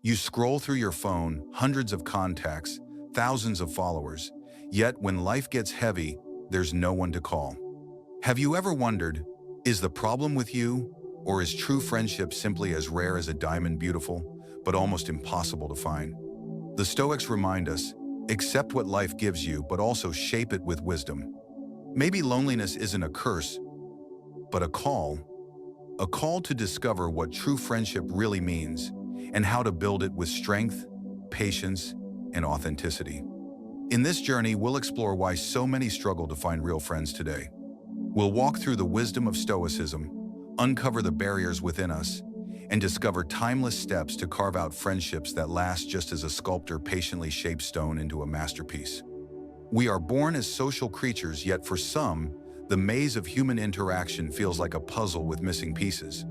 You scroll through your phone, hundreds of contacts, thousands of followers, yet when life gets heavy, there's no one to call. Have you ever wondered, is the problem with you, or is true friendship simply as rare as a diamond beautiful, but almost impossible to find? The Stoics remind us, accept what life gives you, but also shape it with wisdom. Maybe loneliness isn't a curse, but a call to discover what true friendship really means and how to build it with strength, patience, and authenticity. In this journey, we'll explore why so many struggle to find real friends today. We'll walk through the wisdom of Stoicism, uncover the barriers within us, and discover timeless steps to carve out friendships that last just as a sculptor patiently shapes stone into a masterpiece. We are born as social creatures, yet for some, the maze of human interaction feels like a puzzle with missing pieces.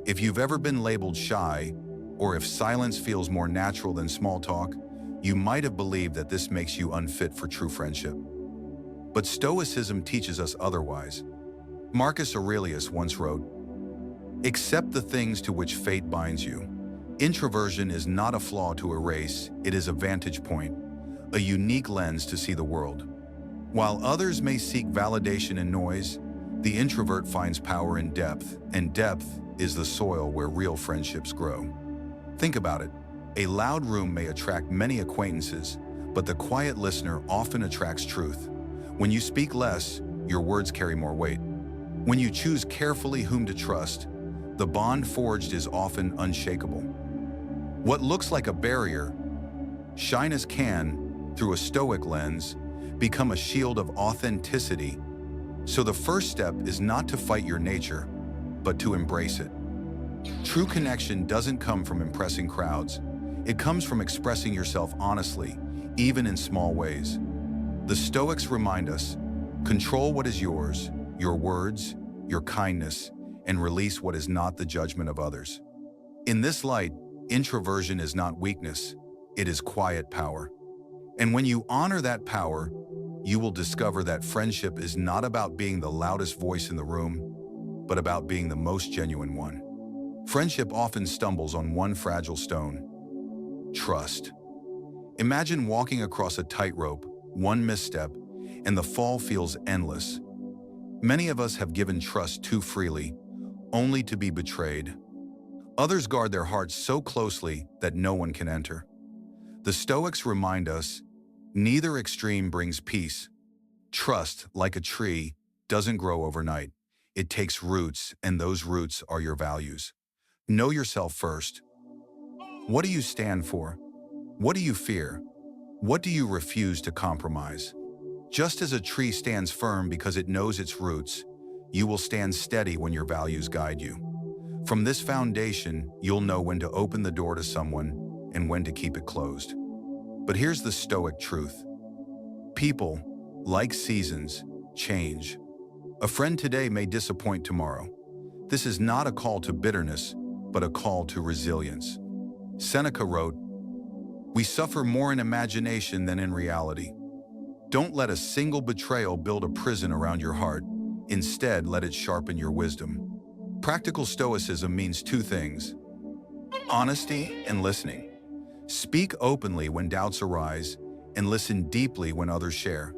If you've ever been labeled shy, or if silence feels more natural than small talk, you might have believed that this makes you unfit for true friendship. But Stoicism teaches us otherwise. Marcus Aurelius once wrote, "Accept the things to which fate binds you. Introversion is not a flaw to erase, it is a vantage point, a unique lens to see the world. While others may seek validation in noise, the introvert finds power in depth, and depth is the soil where real friendships grow." Think about it. A loud room may attract many acquaintances, but the quiet listener often attracts truth. When you speak less, your words carry more weight. When you choose carefully whom to trust, the bond forged is often unshakable. What looks like a barrier, shyness can, through a Stoic lens, become a shield of authenticity. So the first step is not to fight your nature, but to embrace it. True connection doesn't come from impressing crowds. It comes from expressing yourself honestly, even in small ways. The Stoics remind us, control what is yours, your words, your kindness, and release what is not the judgment of others. In this light, introversion is not weakness, it is quiet power. And when you honor that power, you will discover that friendship is not about being the loudest voice in the room, but about being the most genuine one. Friendship often stumbles on one fragile stone: trust. Imagine walking across a tightrope, one misstep, and the fall feels endless. Many of us have given trust too freely, only to be betrayed. Others guard their hearts so closely that no one can enter. The Stoics remind us, neither extreme brings peace. Trust, like a tree, doesn't grow overnight. It takes roots, and those roots are your values. Know yourself first. What do you stand for? What do you fear? What do you refuse to compromise? Just as a tree stands firm because it knows its roots, you will stand steady when your values guide you. From this foundation, you'll know when to open the door to someone and when to keep it closed. But here's the Stoic truth. People, like seasons, change. A friend today may disappoint tomorrow. This is not a call to bitterness, but a call to resilience. Seneca wrote, "We suffer more in imagination than in reality." Don't let a single betrayal build a prison around your heart. Instead, let it sharpen your wisdom. Practical Stoicism means two things: honesty and listening. Speak openly when doubts arise, and listen deeply when others share.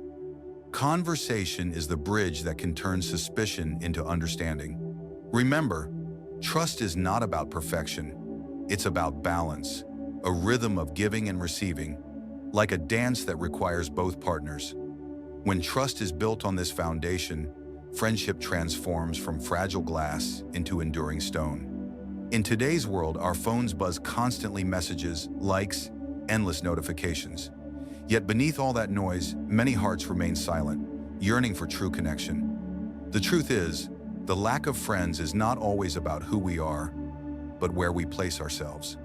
Conversation is the bridge that can turn suspicion into understanding. Remember, trust is not about perfection. It's about balance, a rhythm of giving and receiving, like a dance that requires both partners. When trust is built on this foundation, friendship transforms from fragile glass into enduring stone. In today's world, our phones buzz constantly: messages, likes, endless notifications. Yet beneath all that noise, many hearts remain silent, yearning for true connection. The truth is, the lack of friends is not always about who we are, but where we place ourselves.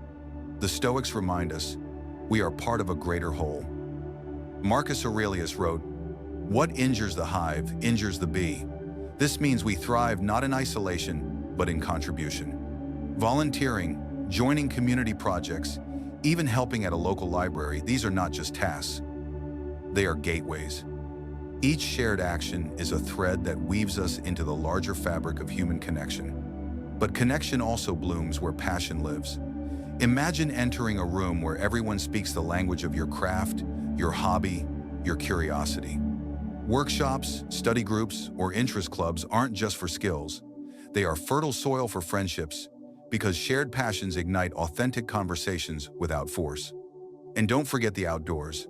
The Stoics remind us, we are part of a greater whole. Marcus Aurelius wrote, "What injures the hive injures the bee." This means we thrive not in isolation, but in contribution. Volunteering, joining community projects, even helping at a local library, these are not just tasks. They are gateways. Each shared action is a thread that weaves us into the larger fabric of human connection. But connection also blooms where passion lives. Imagine entering a room where everyone speaks the language of your craft, your hobby, your curiosity. Workshops, study groups, or interest clubs aren't just for skills. They are fertile soil for friendships because shared passions ignite authentic conversations without force. And don't forget the outdoors.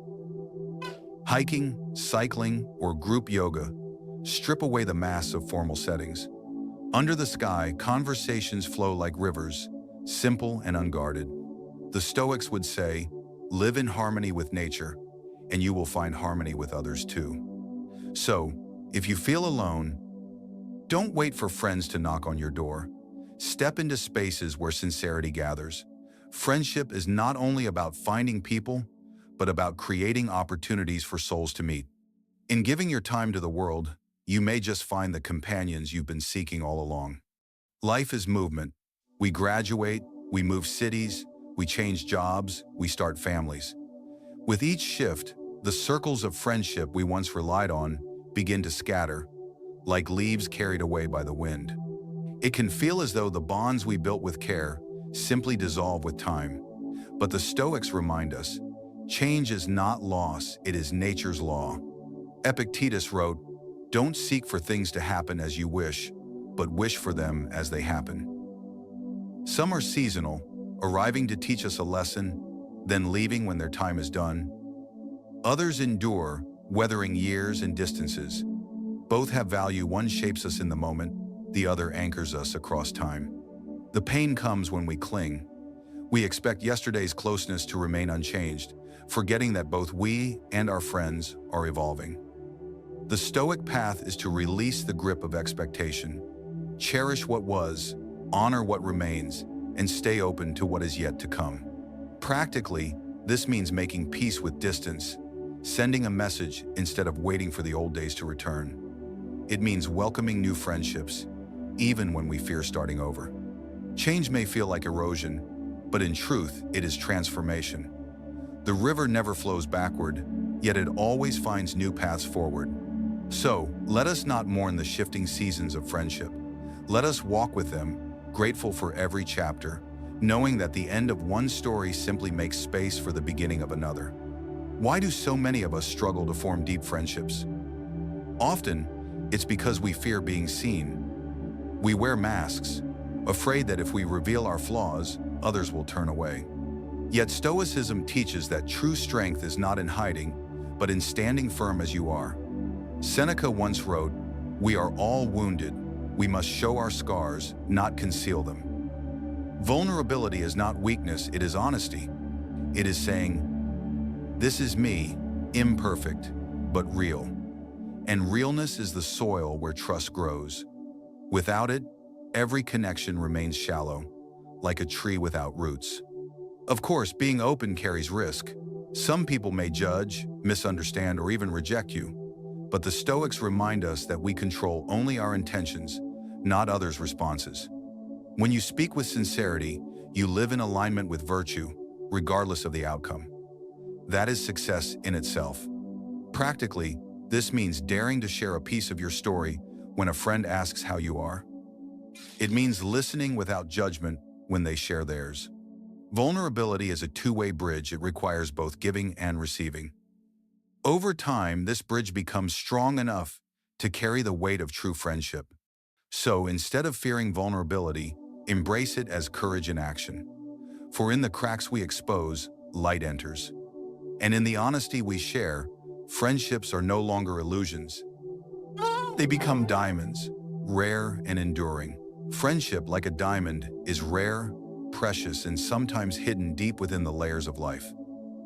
Hiking, cycling, or group yoga strip away the masks of formal settings. Under the sky, conversations flow like rivers, simple and unguarded. The Stoics would say, live in harmony with nature, and you will find harmony with others too. So, if you feel alone, don't wait for friends to knock on your door. Step into spaces where sincerity gathers. Friendship is not only about finding people, but about creating opportunities for souls to meet. In giving your time to the world, you may just find the companions you've been seeking all along. Life is movement. We graduate, we move cities, we change jobs, we start families. With each shift, the circles of friendship we once relied on begin to scatter, like leaves carried away by the wind. It can feel as though the bonds we built with care simply dissolve with time. But the Stoics remind us, change is not loss, it is nature's law. Epictetus wrote, "Don't seek for things to happen as you wish, but wish for them as they happen." Some are seasonal, arriving to teach us a lesson, then leaving when their time is done. Others endure, weathering years and distances. Both have value. One shapes us in the moment, the other anchors us across time. The pain comes when we cling. We expect yesterday's closeness to remain unchanged, forgetting that both we and our friends are evolving. The Stoic path is to release the grip of expectation. Cherish what was, honor what remains, and stay open to what is yet to come. Practically, this means making peace with distance, sending a message instead of waiting for the old days to return. It means welcoming new friendships, even when we fear starting over. Change may feel like erosion, but in truth, it is transformation. The river never flows backward, yet it always finds new paths forward. So, let us not mourn the shifting seasons of friendship. Let us walk with them, grateful for every chapter, knowing that the end of one story simply makes space for the beginning of another. Why do so many of us struggle to form deep friendships? Often, it's because we fear being seen. We wear masks, afraid that if we reveal our flaws, others will turn away. Yet Stoicism teaches that true strength is not in hiding, but in standing firm as you are. Seneca once wrote, "We are all wounded. We must show our scars, not conceal them." Vulnerability is not weakness, it is honesty. It is saying, "This is me, imperfect, but real." And realness is the soil where trust grows. Without it, every connection remains shallow, like a tree without roots. Of course, being open carries risk. Some people may judge, misunderstand, or even reject you. But the Stoics remind us that we control only our intentions, not others' responses. When you speak with sincerity, you live in alignment with virtue, regardless of the outcome. That is success in itself. Practically, this means daring to share a piece of your story when a friend asks how you are. It means listening without judgment when they share theirs. Vulnerability is a two-way bridge. It requires both giving and receiving. Over time, this bridge becomes strong enough to carry the weight of true friendship. So instead of fearing vulnerability, embrace it as courage in action. For in the cracks we expose, light enters. And in the honesty we share, friendships are no longer illusions. They become diamonds, rare and enduring. Friendship, like a diamond, is rare, precious, and sometimes hidden deep within the layers of life.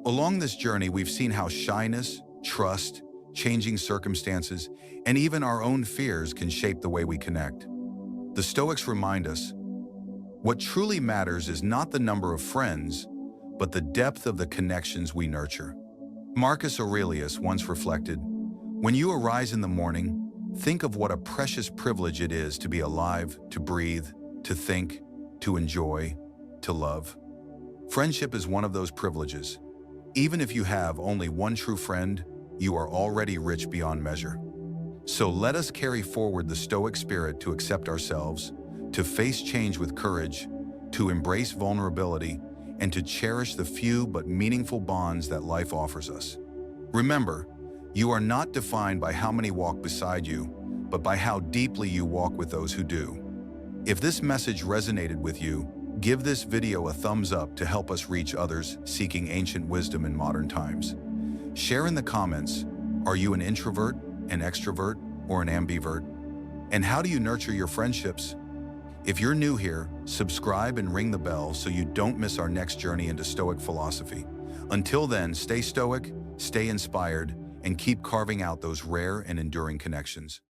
Along this journey, we've seen how shyness, trust, changing circumstances, and even our own fears can shape the way we connect. The Stoics remind us, what truly matters is not the number of friends, but the depth of the connections we nurture. Marcus Aurelius once reflected, "When you arise in the morning, think of what a precious privilege it is to be alive, to breathe, to think, to enjoy, to love." Friendship is one of those privileges. Even if you have only one true friend, you are already rich beyond measure. So let us carry forward the Stoic spirit to accept ourselves, to face change with courage, to embrace vulnerability, and to cherish the few but meaningful bonds that life offers us. Remember, you are not defined by how many walk beside you, but by how deeply you walk with those who do. If this message resonated with you, give this video a thumbs up to help us reach others seeking ancient wisdom in modern times. Share in the comments, are you an introvert, an extrovert, or an ambivert? And how do you nurture your friendships? If you're new here, subscribe and ring the bell so you don't miss our next journey into Stoic philosophy. Until then, stay stoic, stay inspired, and keep carving out those rare and enduring connections.